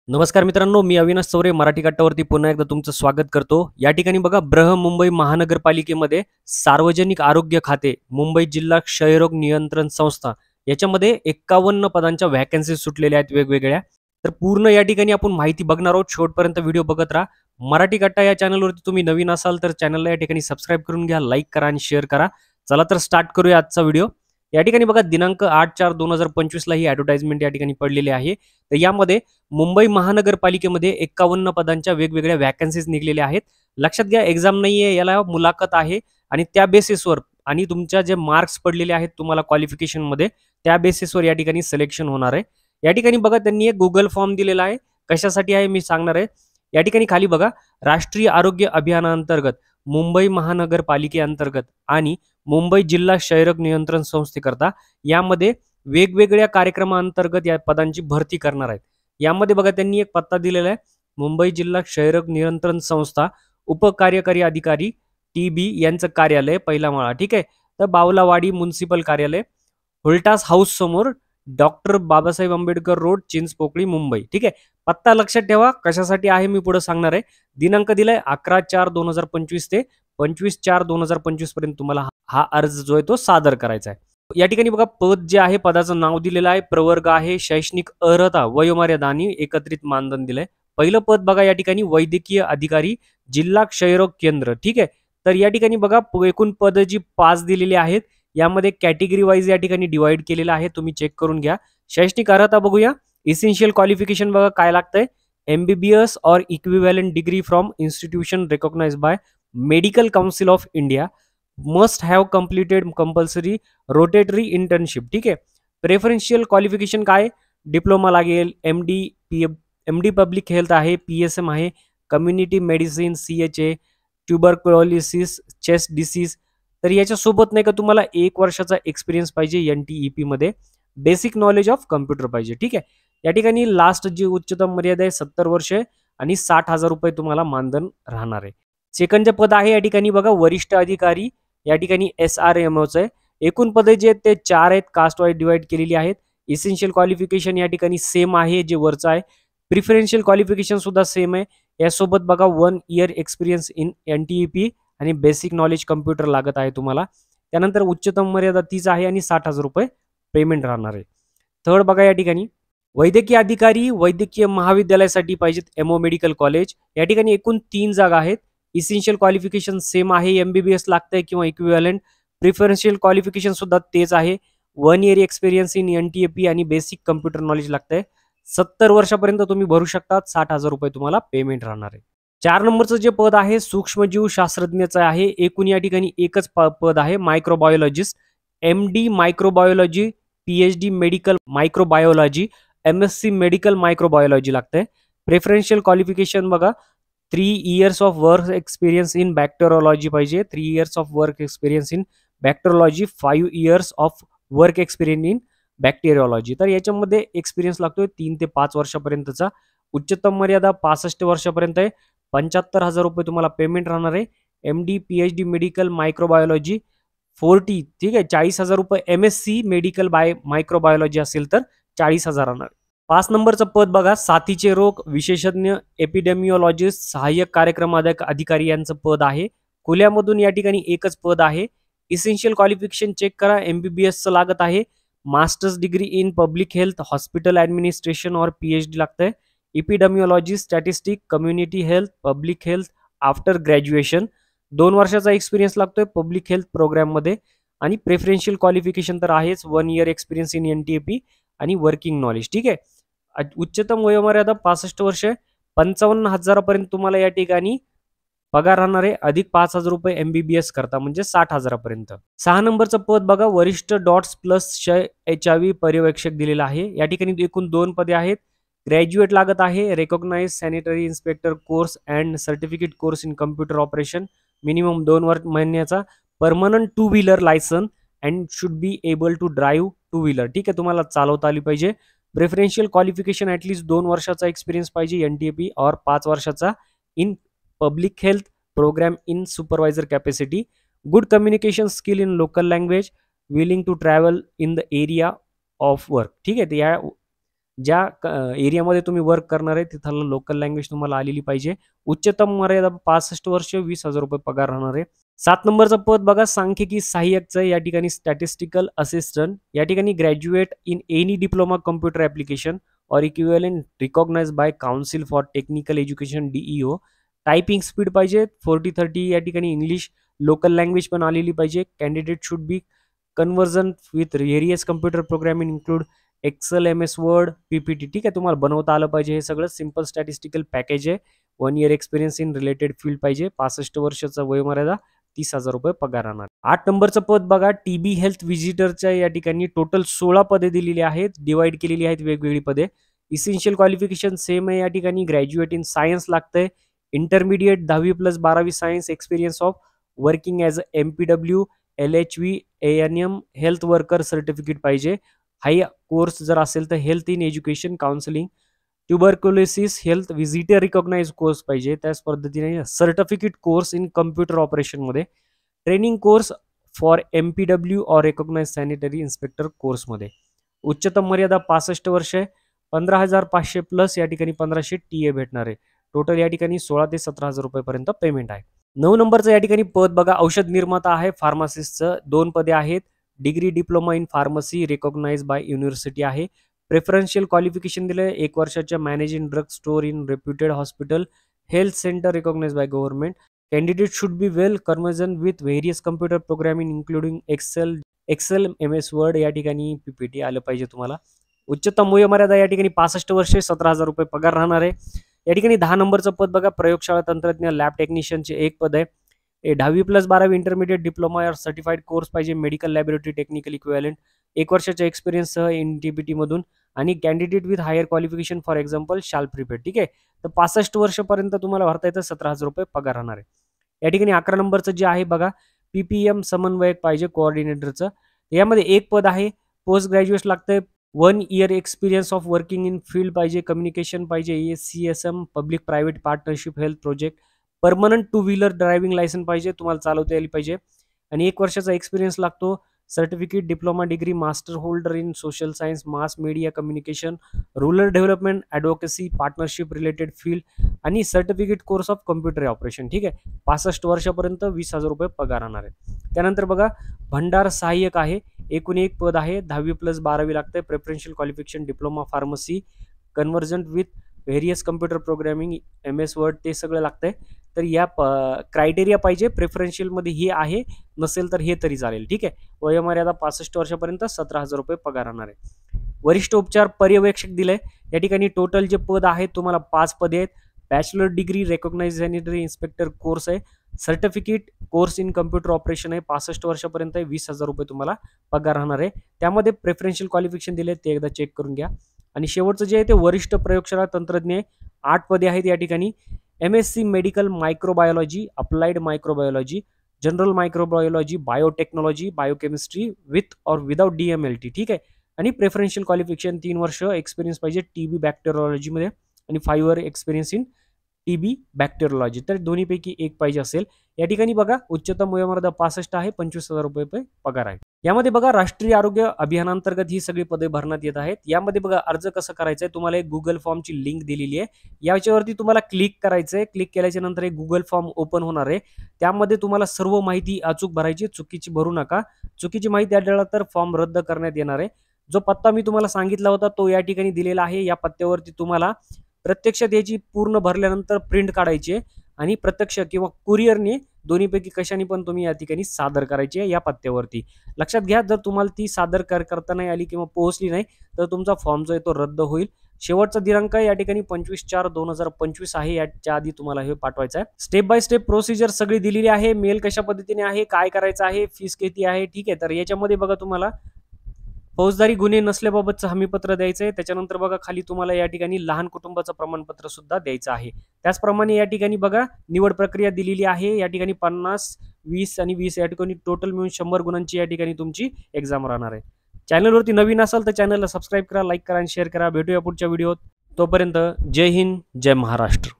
नमस्कार मित्रांनो, मी अविनाश चौरे मराठी कट्टावरती पुन्हा एकदा तुमचं स्वागत करतो. या ठिकाणी बघा बृहन्मुंबई महानगरपालिकेमध्ये सार्वजनिक आरोग्य खाते, मुंबई जिल्हा क्षयरोग नियंत्रण संस्था याच्यामध्ये 51 पदांच्या व्हॅकन्सीज सुटलेल्या आहेत वेगवेगळ्या. तर पूर्ण या ठिकाणी आपण माहिती बघणार आहोत. शेवटपर्यंत व्हिडिओ बघत राहा. मराठी कट्टा या चॅनलवरती तुम्ही नवीन असाल तर चॅनलला या ठिकाणी सबस्क्राईब करून घ्या, लाईक करा आणि शेअर करा. चला तर स्टार्ट करूया आजचा व्हिडिओ. या ठिकाणी बघा दिनांक 8/4/2025 ला ही ॲडव्हर्टाइजमेंट या ठिकाणी पडलेली आहे. तर यामध्ये मुंबई महानगरपालिकेमध्ये 51 पदांच्या वेगवेगळ्या व्हॅकन्सीज निघलेल्या आहेत. लक्षात घ्या, एक्झाम नाहीये, याला मुलाखत आहे आणि त्या बेसिसवर आणि तुमच्या जे मार्क्स पडलेले आहेत तुम्हाला क्वालिफिकेशनमध्ये त्या बेसिसवर या ठिकाणी सिलेक्शन होणार आहे. या ठिकाणी बघा त्यांनी एक गुगल फॉर्म दिलेला आहे. कशासाठी आहे मी सांगणार आहे. या ठिकाणी खाली बघा राष्ट्रीय आरोग्य अभियानांतर्गत, मुंबई महानगरपालिकेअंतर्गत आणि मुंबई जिल्हा क्षयरोग नियंत्रण संस्थेकरता यामध्ये वेगवेगळ्या कार्यक्रमांतर्गत या पदांची भरती करणार आहेत. यामध्ये बघा त्यांनी एक पत्ता दिलेला आहे. मुंबई जिल्हा क्षयरोग नियंत्रण संस्था उपकार्यकारी अधिकारी TB यांचं कार्यालय पहिला माळा. ठीक आहे. तर बावलावाडी म्युन्सिपल कार्यालय, हुलटास हाऊस समोर, डॉक्टर बाबासाहेब आंबेडकर रोड, चिंचपोकळी, मुंबई. ठीक आहे. पत्ता लक्षात ठेवा. कशासाठी आहे मी पुढे सांगणार आहे. दिनांक दिलाय 11/4/2025 ते 25/4/2025 पर्यंत तुम्हाला हा अर्ज जो आहे तो सादर करायचा आहे. या ठिकाणी बघा पद जे आहे, पदाचं नाव दिलेलं आहे, प्रवर्ग आहे, शैक्षणिक अर्हता, वयोमर्यादा आणि एकत्रित मानधन दिलंय. पहिलं पद बघा या ठिकाणी वैद्यकीय अधिकारी, जिल्हा क्षयरोग केंद्र. ठीक आहे. तर या ठिकाणी बघा एकूण पद जी 5 दिलेली आहेत, यामध्ये कॅटेगरी वाईज या ठिकाणी डिवाइड केलेलं आहे. तुम्ही चेक करून घ्या. शैक्षणिक अर्हता बघूया. इसेन्शियल क्वालिफिकेशन बघा काय लागतंय. MBBS or equivalent degree from institution recognised by medical council of India, must have completed compulsory rotatory internship. ठीक आहे. प्रेफरन्शियल क्वालिफिकेशन काय, डिप्लोमा लागेल, MD पब्लिक हेल्थ आहे, PSM आहे, community medicine, CHA, tuberculosis, chest disease. तर याच्यासोबत नाही का तुम्हाला 1 वर्षाचा एक्सपिरियन्स पाहिजे NTEP मध्ये, बेसिक नॉलेज ऑफ कम्प्युटर पाहिजे. ठीक आहे. या ठिकाणी लास्ट जी उच्चतम मर्यादा आहे 70 वर्ष आणि 60,000 रुपये तुम्हाला मानधन राहणार आहे. सेकंड जे पद आहे या ठिकाणी बघा वरिष्ठ अधिकारी, या ठिकाणी SRMOच आहे. एकूण पदे जे आहेत ते 4 आहेत, कास्ट वाईज डिवाइड केलेली आहेत. इसेन्शियल क्वालिफिकेशन या ठिकाणी सेम आहे जे वरचं आहे. प्रिफरन्शियल क्वालिफिकेशन सुद्धा सेम आहे. यासोबत बघा 1 इयर एक्सपिरियन्स इन NTEP आणि बेसिक नॉलेज कम्प्युटर लागत आहे तुम्हाला. त्यानंतर उच्चतम मर्यादा तीच आहे आणि 60,000 रुपये पेमेंट राहणार आहे. थर्ड बघा या ठिकाणी वैद्यकीय अधिकारी, वैद्यकीय महाविद्यालयासाठी पाहिजेत, MO मेडिकल कॉलेज. या ठिकाणी एकूण 3 जागा आहेत. इसेन्शियल क्वालिफिकेशन सेम आहे, MBBS लागतंय किंवा इक्विव्हॅलंट. प्रिफरन्शियल क्वालिफिकेशन सुद्धा तेच आहे, 1 इयर एक्सपिरियन्स इन NTEP आणि बेसिक कम्प्युटर नॉलेज लागतंय. 70 वर्षापर्यंत तुम्ही भरू शकतात. 60,000 रुपये तुम्हाला पेमेंट राहणार आहे. 4 नंबरचं जे पद आहे सूक्ष्मजीव शास्त्रज्ञाचं आहे. एकूण या ठिकाणी एकच पद आहे, microbiologist. MD microbiology, PhD medical microbiology, MSc medical microbiology लागतंय. प्रेफरन्शियल क्वालिफिकेशन बघा 3 years of work experience in bacteriology पाहिजे, 3 years of work experience in bacteriology, 5 years of work experience in bacteriology. तर याच्यामध्ये एक्सपिरियन्स लागतोय 3 ते 5 वर्षापर्यंतचा. उच्चतम मर्यादा 65 वर्षापर्यंत आहे. 75,000 रुपये तुम्हाला पेमेंट राहणार आहे. MD PhD medical microbiology 40. ठीक आहे. 40,000 रुपये. MSc मेडिकल मायक्रोबायोलॉजी असेल तर 40,000 राहणार. 5 नंबरचं पद बघा साथीचे रोग विशेषज्ञ, एपिडेमिओलॉजिस्ट, सहाय्यक कार्यक्रम अधिकारी यांचं पद आहे. खुल्यामधून या ठिकाणी एकच पद आहे. इसेन्शियल क्वालिफिकेशन चेक करा. MBBSचं लागत आहे. Masters degree in public health, hospital administration और PhD लागतंय. Epidemiology, statistic, community health, public health after graduation. 2 वर्षाचा एक्सपिरियन्स लागतोय पब्लिक हेल्थ प्रोग्राममध्ये. आणि प्रेफरन्शियल क्वालिफिकेशन तर आहेच, 1 इयर एक्सपिरियन्स इन NTEP आणि वर्किंग नॉलेज. ठीक आहे. उच्चतम वयोमर्यादा 65 वर्ष, 55,000 पर्यंत तुम्हाला या ठिकाणी पगार राहणार आहे, अधिक 5,000 रुपये MBBS करता म्हणजे 60,000 पर्यंत. 6 नंबरचं पद बघा वरिष्ठ डॉट्स प्लस HIV पर्यवेक्षक दिलेला आहे. या ठिकाणी एकूण 2 पदे आहेत. ग्रॅज्युएट लागत आहे, recognise sanitary inspector course and certificate course in computer operation, minimum 2 महिन्याचा, permanent 2 wheeler licence and should be able to drive 2 wheeler. ठीक आहे. तुम्हाला चालवता आली पाहिजे. प्रेफरन्शियल क्वालिफिकेशन ॲटलीस्ट 2 वर्षाचा एक्सपिरियन्स पाहिजे NTEP और 5 वर्षाचा in public health programme in supervisor capacity. Good communication skill in local language, willing to travel in the area of work. ठीक आहे. या ज्या एरियामध्ये तुम्ही वर्क करणार आहे तिथला लोकल लँग्वेज तुम्हाला आलेली पाहिजे. उच्चतम मर्यादा 65 वर्ष, 20,000 रुपये पगार राहणार आहे. 7 नंबरचं पद बघा सांख्यिकी सहाय्यकचं. या ठिकाणी स्टॅटिस्टिकल असिस्टंट. या ठिकाणी graduate in any diploma computer application और equivalent recognised by council for technical education DEO. Typing speed पाहिजे 40-30. या ठिकाणी इंग्लिश लोकल लँग्वेज पण आलेली पाहिजे. Candidate should be conversion with various computer programming include excel, MS word, PPT. ठीक आहे, तुम्हाला बनवता आलं पाहिजे. हे सगळं सिम्पल स्टॅटिस्टिकल पॅकेज आहे. 1 year experience in related field पाहिजे. 65 वर्षाचा वयोमर्यादा, 30,000 रुपये पगार राहणार. 8 नंबरचं पद बघा TB हेल्थ व्हिजिटरच्या. या ठिकाणी टोटल 16 पदे दिलेली आहेत, डिवाइड केलेली आहेत वेगवेगळी पदे. इसेन्शियल क्वालिफिकेशन सेम आहे. या ठिकाणी ग्रॅज्युएट इन सायन्स लागतंय. इंटरमिडिएट 10वी+12वी science, experience of working as MPW, LHV, ANM health worker certificate पाहिजे. हाई कोर्स जर असेल तर health in education counselling, tuberculosis health visitor recognise course पाहिजे. त्याच पद्धतीने सर्टिफिकेट कोर्स इन कम्प्युटर ऑपरेशनमध्ये, ट्रेनिंग कोर्स फॉर MPW और रिकॉग्नाइज सॅनिटरी इन्स्पेक्टर कोर्समध्ये. उच्चतम मर्यादा 65 वर्ष आहे. 15,500 प्लस या ठिकाणी 1,500 TA भेटणार आहे. टोटल या ठिकाणी 16 ते 17,000 रुपयेपर्यंत पेमेंट आहे. 9 नंबरचं या ठिकाणी पद बघा औषध निर्माता आहे, फार्मासिस्टचं. 2 पदे आहेत. Degree diploma in pharmacy recognise by university आहे. प्रेफरन्शियल क्वालिफिकेशन दिलं 1 वर्षाच्या managing drug store in reputed hospital, health centre recognise by government. Candidate should be well conversion with various computer programming including excel, MS word. या ठिकाणी PPT आलं पाहिजे तुम्हाला. उच्चतम वयोमर्यादा या ठिकाणी 65 वर्षे, 17,000 रुपये पगार राहणार आहे. या ठिकाणी 10 नंबरचं पद बघा प्रयोगशाळा तंत्रज्ञ लॅब टेक्निशियनचे 1 पद आहे. 10वी+12वी intermediate diploma or certified course पाहिजे. मेडिकल लॅबोरेटरी टेक्निकल इक्विव्हॅलेंट 1 वर्षाच्या एक्सपिरियन्ससह NTPT मधून आणि candidate with higher qualification for example shall prepaid. ठीक आहे, तर 65 वर्षापर्यंत तुम्हाला भरता येतं. 17,000 रुपये पगार राहणार आहे. या ठिकाणी 11 नंबरचं जे आहे बघा PPM समन्वयक पाहिजे कोऑर्डिनेटरचं. यामध्ये 1 पद आहे. पोस्ट ग्रॅज्युएट लागतंय. 1 year experience of working in field पाहिजे. कम्युनिकेशन पाहिजे. ASCSM public private partnership health project. Permanent 2 wheeler driving licence पाहिजे, तुम्हाला चालवता यायला पाहिजे. आणि 1 वर्षाचा एक्सपिरियन्स लागतो. Certificate, diploma, degree, master holder in social science, mass media communication, rural development, advocacy, partnership related field आणि certificate course of computer operation. ठीक आहे, 65 वर्षापर्यंत 20,000 रुपये पगार राहणार आहे. त्यानंतर बघा भंडार सहाय्यक आहे. एकूण 1 पद आहे. 10वी+12वी लागतंय. Preferential qualification diploma pharmacy, conversion with various computer programming, MS word, ते सगळं लागतंय. तर या क्रायटेरिया पाहिजे. प्रेफरन्शियलमध्ये हे आहे, नसेल तर हे तरी चालेल. ठीक आहे, वयोमर्यादा 65 वर्षापर्यंत 17,000 रुपये पगार राहणार आहे. वरिष्ठ उपचार पर्यवेक्षक दिलंय. या ठिकाणी टोटल जे पद आहेत तुम्हाला 5 पदे आहेत. Bachelor degree recognise sanitary inspector course आहे. Certificate course in computer operation आहे. 65 वर्षापर्यंत 20,000 रुपये तुम्हाला पगार राहणार आहे. त्यामध्ये प्रेफरन्शियल क्वालिफिकेशन दिले ते एकदा चेक करून घ्या. आणि शेवटचं जे आहे ते वरिष्ठ प्रयोगशाळा तंत्रज्ञ आहे. 8 पदे आहेत या ठिकाणी. MSc medical microbiology, applied microbiology, general microbiology, biotechnology, biochemistry with और विदाउट DMLT. ठीक आहे, आणि प्रेफरन्शियल क्वालिफिकेशन 3 वर्ष एक्सपिरियन्स पाहिजे TB बॅक्टेरियोलॉजीमध्ये आणि 5 इयर एक्सपिरियन्स इन TB बॅक्टेरियोलॉजी. तर दोन्हीपैकी 1 पाहिजे असेल. या ठिकाणी बघा उच्चतम वयोमर्यादा 65 आहे. 25,000 रुपये पगार आहे. यामध्ये बघा राष्ट्रीय आरोग्य अभियानांतर्गत ही सगळी पदे भरण्यात येत आहेत. यामध्ये बघा अर्ज कसं करायचं आहे, तुम्हाला एक गुगल फॉर्मची लिंक दिलेली आहे. याच्यावरती तुम्हाला क्लिक करायचं आहे. क्लिक केल्याच्या नंतर एक गुगल फॉर्म ओपन होणार आहे. त्यामध्ये तुम्हाला सर्व माहिती अचूक भरायची, चुकीची भरू नका. चुकीची माहिती आढळला तर फॉर्म रद्द करण्यात येणार आहे. जो पत्ता मी तुम्हाला सांगितला होता तो या ठिकाणी दिलेला आहे. या पत्त्यावरती तुम्हाला प्रत्यक्षात याची पूर्ण भरल्यानंतर प्रिंट काढायची आहे आणि प्रत्यक्ष किंवा कुरिअरने दोन्हीपैकी कशाने पण तुम्ही या ठिकाणी सादर करायची आहे या पत्त्यावरती. लक्षात घ्या, जर तुम्हाला ती सादर करता नाही आली किंवा पोहोचली नाही तर तुमचा फॉर्म जो आहे तो रद्द होईल. शेवटचा दिनांक या ठिकाणी 25/4/2025 आहे. याच्या आधी तुम्हाला हे पाठवायचं आहे. स्टेप बाय स्टेप प्रोसिजर सगळी दिलेली आहे. मेल कशा पद्धतीने आहे, काय करायचं आहे, फीस किती आहे. ठीक आहे, तर याच्यामध्ये बघा तुम्हाला फौजदारी गुन्हे नसल्याबाबतचं हमीपत्र द्यायचं आहे. त्याच्यानंतर बघा खाली तुम्हाला या ठिकाणी लहान कुटुंबाचं प्रमाणपत्र सुद्धा द्यायचं आहे. त्याचप्रमाणे या ठिकाणी बघा निवड प्रक्रिया दिलेली आहे. या ठिकाणी 50, 20 आणि 20 या ठिकाणी टोटल मिळून 100 गुणांची या ठिकाणी तुमची एक्झाम राहणार आहे. चॅनलवरती नवीन असाल तर चॅनलला सबस्क्राईब करा, लाईक करा आणि शेअर करा. भेटूया पुढच्या व्हिडिओत. तोपर्यंत जय हिंद, जय महाराष्ट्र.